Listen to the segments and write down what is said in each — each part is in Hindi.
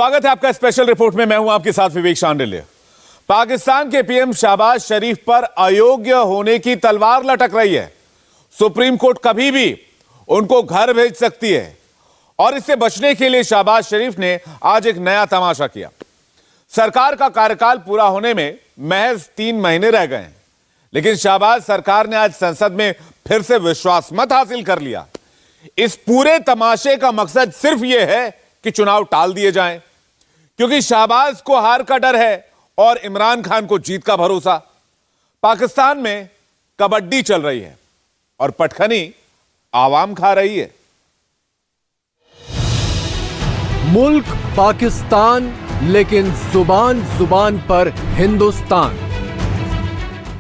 स्वागत है आपका स्पेशल रिपोर्ट में। मैं हूं आपके साथ विवेक शांडिल्य। पाकिस्तान के पीएम शहबाज शरीफ पर अयोग्य होने की तलवार लटक रही है। सुप्रीम कोर्ट कभी भी उनको घर भेज सकती है और इससे बचने के लिए शहबाज शरीफ ने आज एक नया तमाशा किया। सरकार का कार्यकाल पूरा होने में महज 3 महीने रह गए हैं, लेकिन शहबाज सरकार ने आज संसद में फिर से विश्वास मत हासिल कर लिया। इस पूरे तमाशे का मकसद सिर्फ यह है कि चुनाव टाल दिए जाएं, क्योंकि शहबाज को हार का डर है और इमरान खान को जीत का भरोसा। पाकिस्तान में कबड्डी चल रही है और पटखनी आवाम खा रही है। मुल्क पाकिस्तान, लेकिन जुबान जुबान पर हिंदुस्तान।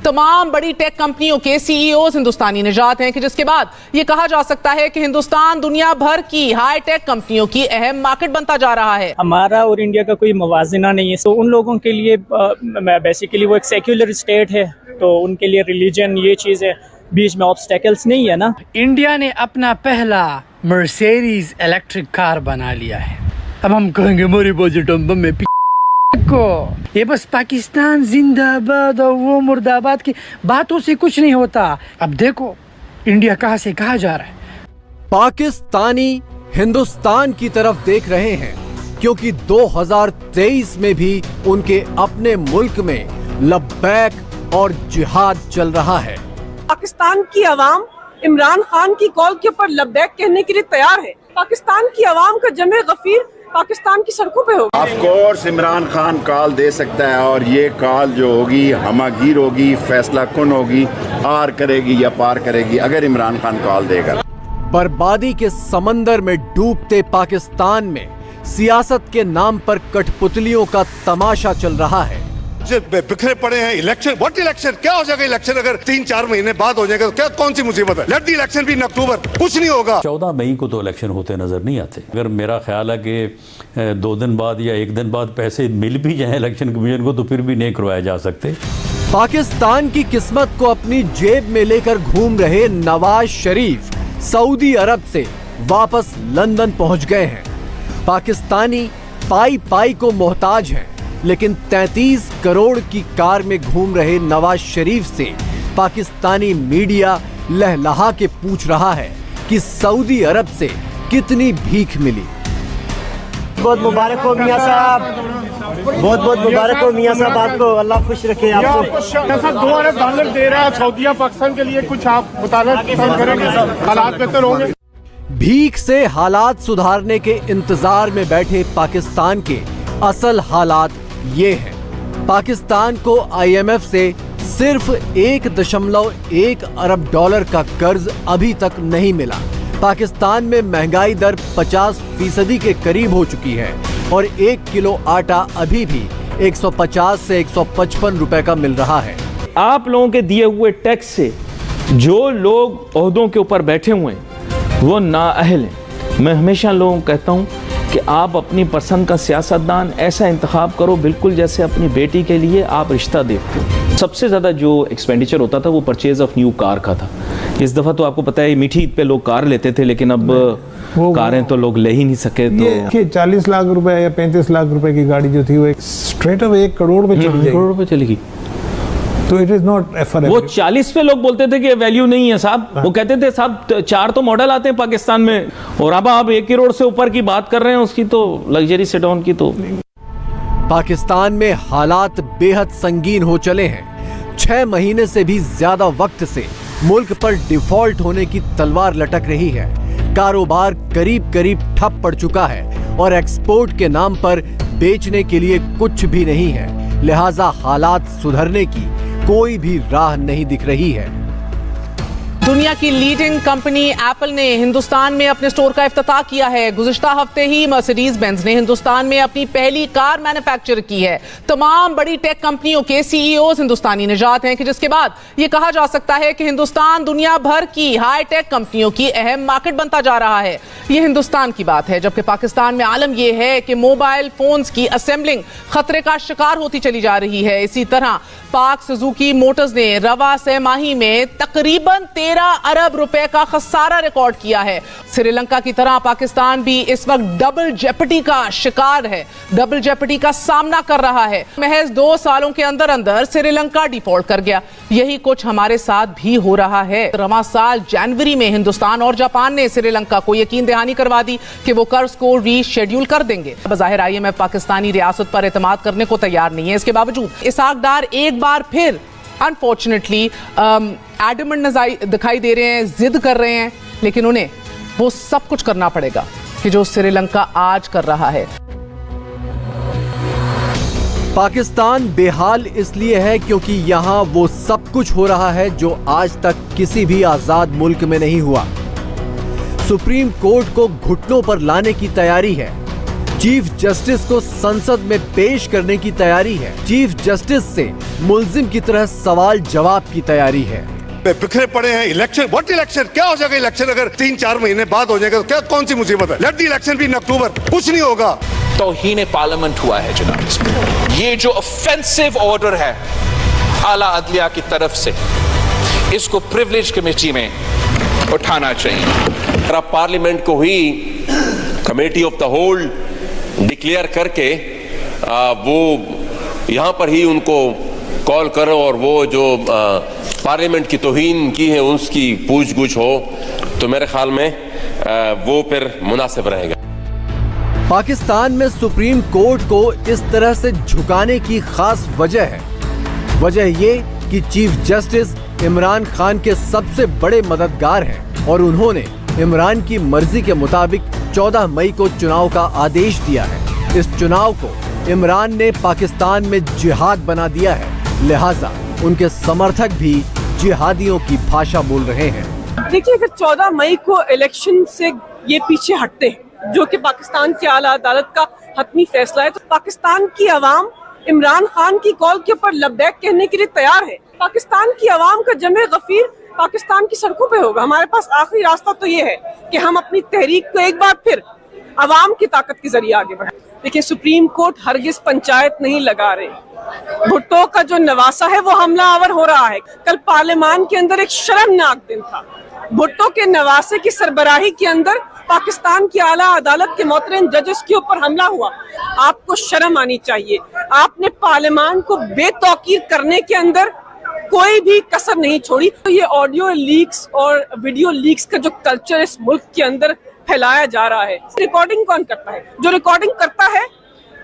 तमाम बड़ी टेक कंपनियों के सीईओज हिंदुस्तानी निजात हैं कि जिसके बाद यह कहा जा सकता है कि हिंदुस्तान दुनिया भर की हाई टेक कंपनियों की अहम मार्केट बनता जा रहा है। हमारा और इंडिया का कोई मवाजना नहीं है, तो उन लोगों के लिए बेसिकली वो एक सेक्युलर स्टेट है, तो उनके लिए रिलीजन ये चीज़ है, बीच में ऑब्स्टेकल्स नहीं है ना। इंडिया ने अपना पहला मर्सिडीज इलेक्ट्रिक कार बना लिया है। अब हम कहेंगे मोरी बजट में को ये बस पाकिस्तान जिंदाबाद और वो मुर्दाबाद की बातों से कुछ नहीं होता। अब देखो इंडिया कहां से कहां जा रहा है। पाकिस्तानी हिंदुस्तान की तरफ देख रहे हैं, क्योंकि 2023 में भी उनके अपने मुल्क में लब्बैक और जिहाद चल रहा है। पाकिस्तान की आवाम इमरान खान की कॉल के ऊपर लब्बैक कहने के लिए तैयार है। पाकिस्तान की आवाम का जमे गफीर पाकिस्तान की सड़कों पे होगा। Of course Imran Khan call दे सकता है और ये कॉल जो होगी हमागीर होगी, फैसला कुन होगी, आर करेगी या पार करेगी अगर इमरान खान कॉल देगा। बर्बादी के समंदर में डूबते पाकिस्तान में सियासत के नाम पर कठपुतलियों का तमाशा चल रहा है। बिखरे पड़े हैं। Election, what election? क्या हो जाएगा इलेक्शन अगर 3-4 महीने बाद हो जाएगा तो क्या, कौन सी मुसीबत है? Let the election be in October, कुछ नहीं होगा। 14 मई को तो इलेक्शन होते नजर नहीं आते। अगर मेरा ख्याल है कि 2 दिन बाद या 1 दिन बाद पैसे मिल भी जाए इलेक्शन कमीशन को तो फिर भी नहीं करवाए जा सकते। पाकिस्तान की किस्मत को अपनी जेब में लेकर घूम रहे नवाज शरीफ सऊदी अरब से वापस लंदन पहुंच गए हैं। पाकिस्तानी पाई पाई को मोहताज हैं, लेकिन 33 करोड़ की कार में घूम रहे नवाज शरीफ से पाकिस्तानी मीडिया लहलहा के पूछ रहा है कि सऊदी अरब से कितनी भीख मिली। बहुत मुबारक हो मियां साहब, बहुत बहुत मुबारक हो मियां साहब, आपको अल्लाह खुश रखे। आपको $2 अरब दे रहा है सऊदीया पाकिस्तान के लिए, कुछ आप बताना पसंद करेंगे? हालात बेहतर होंगे। भीख से हालात सुधारने के इंतजार में बैठे पाकिस्तान के असल हालात ये है। पाकिस्तान को IMF से सिर्फ $1.1 अरब का कर्ज अभी तक नहीं मिला। पाकिस्तान में महंगाई दर 50% के करीब हो चुकी है और 1 किलो आटा अभी भी 150 से 155 रुपए का मिल रहा है। आप लोगों के दिए हुए टैक्स से जो लोग ओहदों के ऊपर बैठे हुए हैं वो नाअहल हैं। मैं हमेशा लोगों को कहता हूँ कि आप अपनी पसंद का सियासतदान ऐसा इंतखाब करो बिल्कुल जैसे अपनी बेटी के लिए आप रिश्ता देखते हो। सबसे ज़्यादा जो एक्सपेंडिचर होता था वो परचेज ऑफ न्यू कार का था। इस दफ़ा तो आपको पता है मीठी ईद पे लोग कार लेते थे, लेकिन अब कारें तो लोग ले ही नहीं सके। तो 40 लाख रुपए या 35 लाख रुपए की गाड़ी जो थी वो स्ट्रेट अवे 1 करोड़ पे चली गई। तो इट इज नॉट एफर्ट। वो 40 पे लोग बोलते थे कि वैल्यू नहीं है साहब। वो कहते थे साहब 4 तो मॉडल आते हैं पाकिस्तान में, और अब आप 1 करोड़ से ऊपर की बात कर रहे हैं, उसकी तो लग्जरी सेडॉन की। तो पाकिस्तान में हालात बेहद संगीन हो चले हैं। 6 महीने से भी ज्यादा वक्त से मुल्क पर डिफॉल्ट होने की तलवार लटक रही है। कारोबार करीब करीब ठप पड़ चुका है और एक्सपोर्ट के नाम पर बेचने के लिए कुछ भी नहीं है। लिहाजा हालात सुधरने की कोई भी राह नहीं दिख रही है। दुनिया की लीडिंग कंपनी एप्पल ने हिंदुस्तान में अपने स्टोर का इफ्तिताह किया है। गुज़िश्ता हफ्ते ही मर्सिडीज बेंज ने हिंदुस्तान में अपनी पहली कार मैन्युफैक्चर की है। तमाम बड़ी टेक कंपनियों के सीईओज हिंदुस्तानी निजात हैं कि जिसके बाद यह कहा जा सकता है कि हिंदुस्तान दुनिया भर की हाई टेक कंपनियों की अहम मार्केट बनता जा रहा है। यह हिंदुस्तान की बात है, जबकि पाकिस्तान में आलम यह है कि मोबाइल फोन्स की असेंबलिंग खतरे का शिकार होती चली जा रही है। इसी तरह पाक सुजुकी मोटर्स ने रवा सहमाही में तकरीबन 13 अरब रुपए का खसारा रिकॉर्ड किया है। श्रीलंका की तरह पाकिस्तान भी इस वक्त डबल जेपटी का शिकार है, डबल जेपटी का सामना कर रहा है। महज 2 सालों के अंदर अंदर श्रीलंका डिफॉल्ट कर गया। यही कुछ हमारे साथ भी हो रहा है। रवां साल जनवरी में हिंदुस्तान और जापान ने श्रीलंका को यकीन दहानी करवा दी कि वो कर्ज को रीशेड्यूल कर देंगे। बज़ाहिर IMF पाकिस्तानी रियासत पर एतमाद करने को तैयार नहीं है। इसके बावजूद इसहाक डार एक बार फिर अनफॉर्चुनेटली एडमेंट दिखाई दे रहे हैं, जिद कर रहे हैं, लेकिन उन्हें वो सब कुछ करना पड़ेगा कि जो श्रीलंका आज कर रहा है। पाकिस्तान बेहाल इसलिए है क्योंकि यहाँ वो सब कुछ हो रहा है जो आज तक किसी भी आजाद मुल्क में नहीं हुआ। सुप्रीम कोर्ट को घुटनों पर लाने की तैयारी है। चीफ जस्टिस को संसद में पेश करने की तैयारी है। चीफ जस्टिस से मुल्जिम की तरह सवाल जवाब की तैयारी है। बिखरे पड़े हैं। Election, what election? क्या हो जाएगा इलेक्शन अगर 3-4 महीने बाद हो जाएगा तो क्या, कौन सी मुसीबत है? Let the election be in October. कुछ नहीं होगा। तौहीन पार्लियामेंट हुआ है जनाब। ये जो ऑफेंसिव ऑर्डर है आला अदलिया की तरफ से, इसको प्रिविलेज कमेटी में उठाना चाहिए। पार्लियामेंट को ही committee of the whole declare करके वो यहाँ पर ही उनको कॉल करो और वो जो पार्लियामेंट की तौहीन की है उसकी पूछ-गुछ हो, तो मेरे ख्याल में वो फिर मुनासिब रहेगा। पाकिस्तान में सुप्रीम कोर्ट को इस तरह से झुकाने की खास वजह है। वजह ये कि चीफ जस्टिस इमरान खान के सबसे बड़े मददगार हैं और उन्होंने इमरान की मर्जी के मुताबिक 14 मई को चुनाव का आदेश दिया है। इस चुनाव को इमरान ने पाकिस्तान में जिहाद बना दिया है, लिहाजा उनके समर्थक भी जिहादियों की भाषा बोल रहे हैं। देखिए, अगर 14 मई को इलेक्शन से ये पीछे हटते हैं, जो कि पाकिस्तान की आला अदालत का हतमी फैसला है, तो पाकिस्तान की आवाम इमरान खान की कॉल के ऊपर लब्बैक कहने के लिए तैयार है। पाकिस्तान की आवाम का जमे गफीर पाकिस्तान की सड़कों पे होगा। हमारे पास आखिरी रास्ता तो ये है कि हम अपनी तहरीक को एक बार फिर आवाम की ताकत के जरिए आगे बढ़ाएं। देखिए, सुप्रीम कोर्ट हरगिज पंचायत नहीं लगा रहे। भुट्टो का जो नवासा है वो हमलावर हो रहा है। कल पार्लियामान के अंदर एक शर्मनाक दिन था। भुट्टो के नवासे की सरबराही के अंदर पाकिस्तान की आला अदालत के मोहतरम जजेस के ऊपर हमला हुआ। आपको शर्म आनी चाहिए। आपने पार्लियामान को बेतौकीर करने के अंदर कोई भी कसर नहीं छोड़ी। तो ये ऑडियो लीक्स और वीडियो लीक्स का जो कल्चर इस मुल्क के अंदर फैलाया जा रहा है, रिकॉर्डिंग कौन करता है? जो रिकॉर्डिंग करता है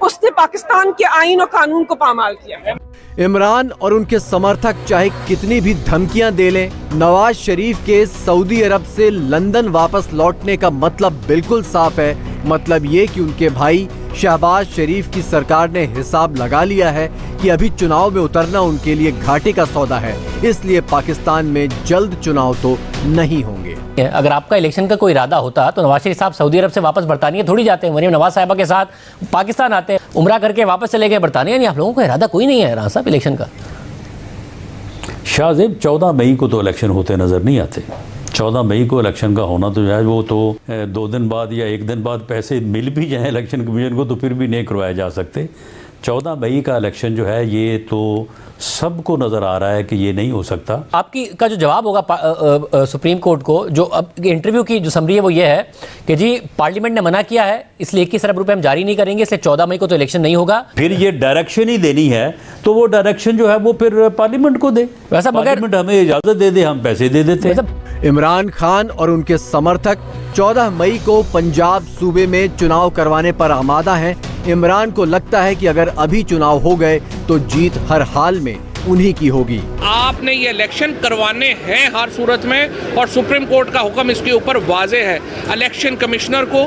उसने पाकिस्तान के आईन और कानून को पामाल किया है। इमरान और उनके समर्थक चाहे कितनी भी धमकियां दे लें, नवाज शरीफ के सऊदी अरब से लंदन वापस लौटने का मतलब बिल्कुल साफ है। मतलब ये कि उनके भाई शहबाज शरीफ की सरकार ने हिसाब लगा लिया है कि अभी चुनाव में उतरना उनके लिए घाटे का सौदा है, इसलिए पाकिस्तान में जल्द चुनाव तो नहीं होंगे। अगर आपका इलेक्शन का कोई इरादा होता तो नवाज शरीफ साहब सऊदी अरब से वापस बरतानिया थोड़ी जाते हैं। मरीम नवाज साहिबा के साथ पाकिस्तान आते हैं, उम्रा करके वापस चले गए बरतानिया। नहीं, आप लोगों का इरादा कोई नहीं है राना साहब इलेक्शन का। शाहजेब 14 मई को तो इलेक्शन होते नज़र नहीं आते। 14 मई को इलेक्शन का होना तो है, वो तो 2 दिन बाद या 1 दिन बाद पैसे मिल भी जाएं इलेक्शन कमीशन को तो फिर भी नहीं करवाए जा सकते। 14 मई का इलेक्शन जो है ये तो सबको नज़र आ रहा है कि ये नहीं हो सकता। आपकी का जो जवाब होगा सुप्रीम कोर्ट को, जो अब इंटरव्यू की जो समरी है वो ये है कि जी पार्लियामेंट ने मना किया है, इसलिए 21 अरब रुपए हम जारी नहीं करेंगे, इसलिए 14 मई को तो इलेक्शन नहीं होगा। फिर ये डायरेक्शन ही देनी है तो वो डायरेक्शन जो है वो फिर पार्लियामेंट को दे। वैसा पार्लियामेंट हमें इजाज़त दे दे, हम पैसे दे देते हैं। इमरान खान और उनके समर्थक 14 मई को पंजाब सूबे में चुनाव करवाने पर आमादा हैं। इमरान को लगता है कि अगर अभी चुनाव हो गए तो जीत हर हाल में उन्हीं की होगी। आपने ये इलेक्शन करवाने हैं हर सूरत में, और सुप्रीम कोर्ट का हुक्म इसके ऊपर वाजे है। इलेक्शन कमिश्नर को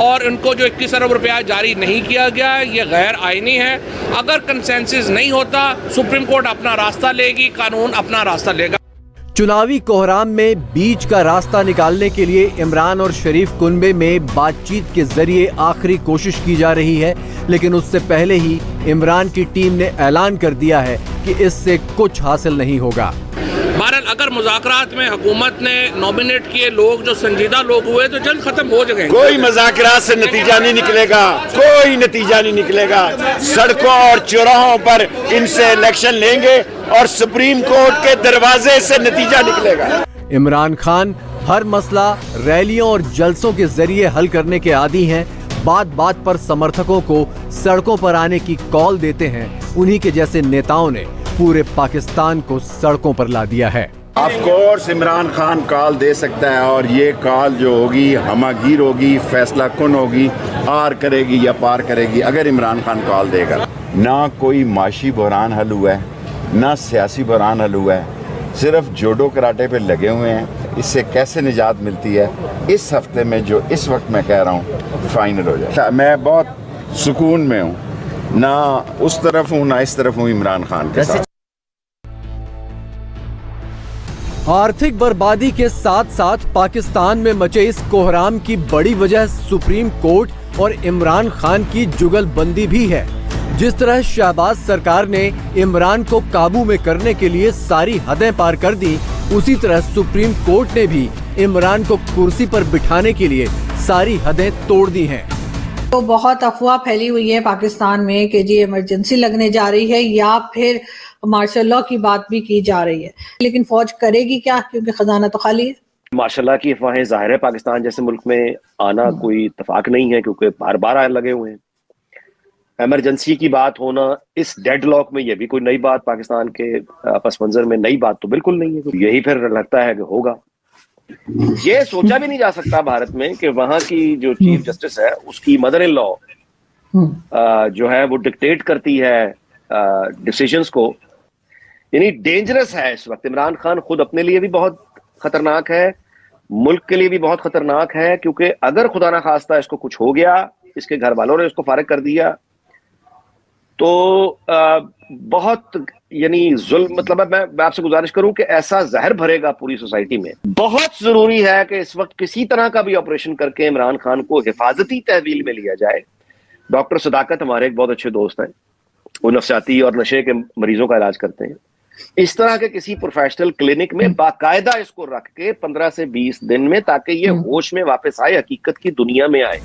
और उनको जो 21 अरब रुपया जारी नहीं किया गया है, ये गैर आईनी है। अगर कंसेंसस नहीं होता, सुप्रीम कोर्ट अपना रास्ता लेगी, कानून अपना रास्ता लेगा। चुनावी कोहराम में बीच का रास्ता निकालने के लिए इमरान और शरीफ कुनबे में बातचीत के जरिए आखिरी कोशिश की जा रही है, लेकिन उससे पहले ही इमरान की टीम ने ऐलान कर दिया है कि इससे कुछ हासिल नहीं होगा। बहरहाल अगर मुज़ाकरात में हुकूमत ने नॉमिनेट किए लोग जो संजीदा लोग हुए तो जल्द खत्म हो जाएंगे। कोई मुज़ाकरात से नतीजा नहीं निकलेगा, कोई नतीजा नहीं निकलेगा। सड़कों और चौराहों पर इनसे इलेक्शन लेंगे और सुप्रीम कोर्ट के दरवाजे से नतीजा निकलेगा। इमरान खान हर मसला रैलियों और जलसों के जरिए हल करने के आदी हैं। बात बात पर समर्थकों को सड़कों पर आने की कॉल देते हैं। उन्हीं के जैसे नेताओं ने पूरे पाकिस्तान को सड़कों पर ला दिया है। Of course Imran Khan call दे सकता है और ये कॉल जो होगी हमागीर होगी, फैसला कुन होगी, आर करेगी या पार करेगी अगर इमरान खान कॉल देगा। ना कोई माशी बहरान हल हुआ है, ना सियासी बहरान हल हुआ है, सिर्फ जोडो कराटे पे लगे हुए हैं। इससे कैसे निजात मिलती है? इस हफ्ते में जो इस वक्त मैं कह रहा हूँ फाइनल हो जाए। मैं बहुत सुकून में हूँ, ना उस तरफ हूँ ना इस तरफ हूँ इमरान खान के साथ। आर्थिक बर्बादी के साथ साथ पाकिस्तान में मचे इस कोहराम की बड़ी वजह सुप्रीम कोर्ट और इमरान खान की जुगलबंदी भी है। जिस तरह शहबाज सरकार ने इमरान को काबू में करने के लिए सारी हदें पार कर दी, उसी तरह सुप्रीम कोर्ट ने भी इमरान को कुर्सी पर बिठाने के लिए सारी हदें तोड़ दी हैं। तो बहुत अफवाह फैली हुई है पाकिस्तान में कि जी इमरजेंसी लगने जा रही है या फिर मार्शल लॉ की बात भी की जा रही है, लेकिन फौज करेगी क्या, क्योंकि खजाना तो खाली है। मार्शल लॉ की अफवाहें जाहिर है पाकिस्तान जैसे मुल्क में आना कोई इत्तेफाक नहीं है, क्योंकि बार बार लगे हुए हैं। इमरजेंसी की बात होना इस डेडलॉक में, ये भी कोई नई बात पाकिस्तान के पस मंजर में नई बात तो बिल्कुल नहीं है। यही फिर लगता है कि होगा। ये सोचा भी नहीं जा सकता भारत में कि वहां की जो चीफ जस्टिस है उसकी मदर इन लॉ जो है वो डिक्टेट करती है डिसीजंस को। यानी डेंजरस है इस वक्त। इमरान खान खुद अपने लिए भी बहुत खतरनाक है, मुल्क के लिए भी बहुत खतरनाक है, क्योंकि अगर खुदा ना खास्ता इसको कुछ हो गया, इसके घर वालों ने इसको फारिग कर दिया, तो बहुत यानी जुल्म, मतलब मैं आपसे गुजारिश करूं कि ऐसा जहर भरेगा पूरी सोसाइटी में। बहुत जरूरी है कि इस वक्त किसी तरह का भी ऑपरेशन करके इमरान खान को हिफाजती तहवील में लिया जाए। डॉक्टर सदाकत हमारे एक बहुत अच्छे दोस्त हैं, वो नफसियाती और नशे के मरीजों का इलाज करते हैं। इस तरह के किसी प्रोफेशनल क्लिनिक में बाकायदा इसको रख के 15 से 20 दिन में, ताकि ये होश में वापस आए, हकीकत की दुनिया में आए।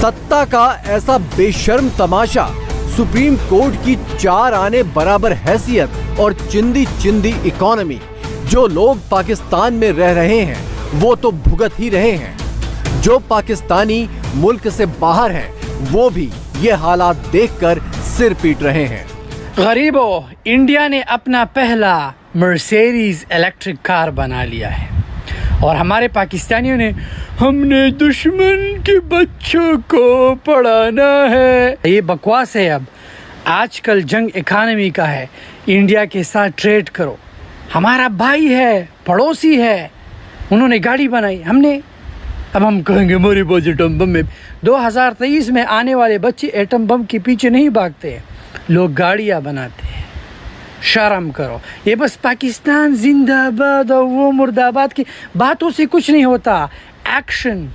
सत्ता का ऐसा बेशर्म तमाशा, सुप्रीम कोर्ट की 4 आने बराबर हैसियत और चिंदी चिंदी इकोनॉमी। जो लोग पाकिस्तान में रह रहे हैं वो तो भुगत ही रहे हैं, जो पाकिस्तानी मुल्क से बाहर हैं वो भी ये हालात देखकर सिर पीट रहे हैं। गरीबों, इंडिया ने अपना पहला मर्सिडीज इलेक्ट्रिक कार बना लिया है और हमारे पाकिस्तानियों ने हमने दुश्मन के बच्चों को पढ़ाना है। ये बकवास है। अब आजकल जंग इकोनॉमी का है। इंडिया के साथ ट्रेड करो। हमारा भाई है, पड़ोसी है, उन्होंने गाड़ी बनाई, हमने। अब हम कहेंगे मेरे पास एटम बम में। 2023 में आने वाले बच्चे एटम बम के पीछे नहीं भागते, लोग गाड़ियाँ बनाते हैं। शर्म करो। ये बस पाकिस्तान जिंदाबाद और वो मुर्दाबाद की बातों से कुछ नहीं होता, एक्शन।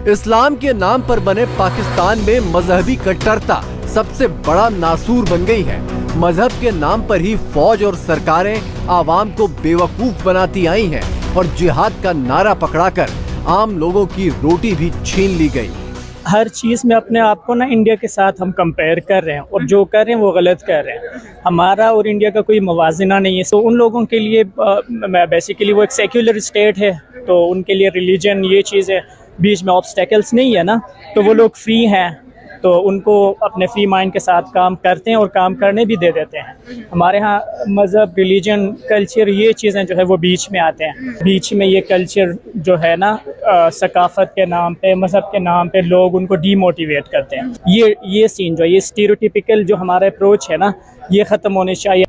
इस्लाम के नाम पर बने पाकिस्तान में मजहबी कट्टरता सबसे बड़ा नासूर बन गई है। मजहब के नाम पर ही फौज और सरकारें आवाम को बेवकूफ बनाती आई हैं और जिहाद का नारा पकड़ाकर आम लोगों की रोटी भी छीन ली गई। हर चीज़ में अपने आप को ना इंडिया के साथ हम कंपेयर कर रहे हैं और जो कर रहे हैं वो गलत कर रहे हैं। हमारा और इंडिया का कोई मवाजना नहीं है। तो उन लोगों के लिए बेसिकली वो एक सेक्युलर स्टेट है, तो उनके लिए रिलीजन ये चीज़ है, बीच में ऑब्स्टेकल्स नहीं है ना, तो वो लोग फ्री हैं, तो उनको अपने फ्री माइंड के साथ काम करते हैं और काम करने भी दे देते हैं। हमारे यहाँ मज़हब, रिलीजन, कल्चर ये चीज़ें जो है वो बीच में आते हैं। बीच में ये कल्चर जो है ना सकाफत के नाम पे, मज़हब के नाम पे लोग उनको डीमोटिवेट करते हैं। ये सीन जो ये स्टीरियोटिपिकल जो हमारा अप्रोच है ना, ये ख़त्म होने चाहिए।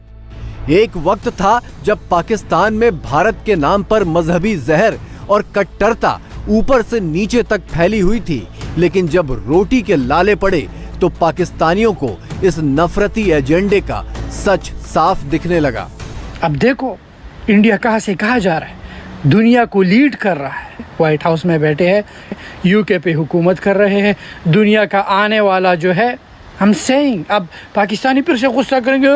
एक वक्त था जब पाकिस्तान में भारत के नाम पर मजहबी जहर और कट्टरता ऊपर से नीचे तक फैली हुई थी, लेकिन जब रोटी के लाले पड़े तो पाकिस्तानियों को इस नफरती एजेंडे का सच साफ दिखने लगा। अब देखो इंडिया कहां से कहां जा रहा है, दुनिया को लीड कर रहा है। व्हाइट हाउस में बैठे हैं, यूके पे हुकूमत कर रहे हैं, दुनिया का आने वाला जो है हम सेइंग। अब पाकिस्तानी फिर से गुस्सा करेंगे,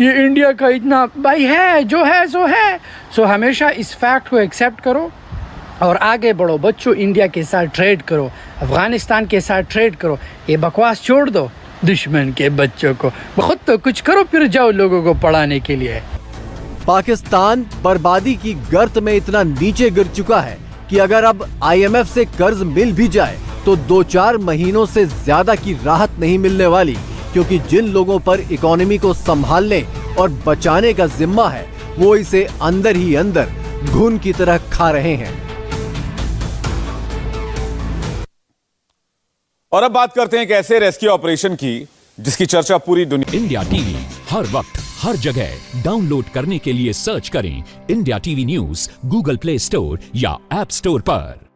ये इंडिया का इतना भाई है, जो है सो है। सो हमेशा इस फैक्ट को एक्सेप्ट करो और आगे बढ़ो। बच्चों, इंडिया के साथ ट्रेड करो, अफगानिस्तान के साथ ट्रेड करो, ये बकवास छोड़ दो। दुश्मन के बच्चों को खुद तो कुछ करो, फिर जाओ लोगों को पढ़ाने के लिए। पाकिस्तान बर्बादी की गर्त में इतना नीचे गिर चुका है कि अगर अब IMF से कर्ज मिल भी जाए तो 2-4 महीनों से ज्यादा की राहत नहीं मिलने वाली, क्योंकि जिन लोगों पर इकोनॉमी को संभालने और बचाने का जिम्मा है वो इसे अंदर ही अंदर घुन की तरह खा रहे हैं। और अब बात करते हैं एक ऐसे रेस्क्यू ऑपरेशन की जिसकी चर्चा पूरी दुनिया। इंडिया टीवी हर वक्त हर जगह डाउनलोड करने के लिए सर्च करें India TV news Google play store या ऐप स्टोर पर।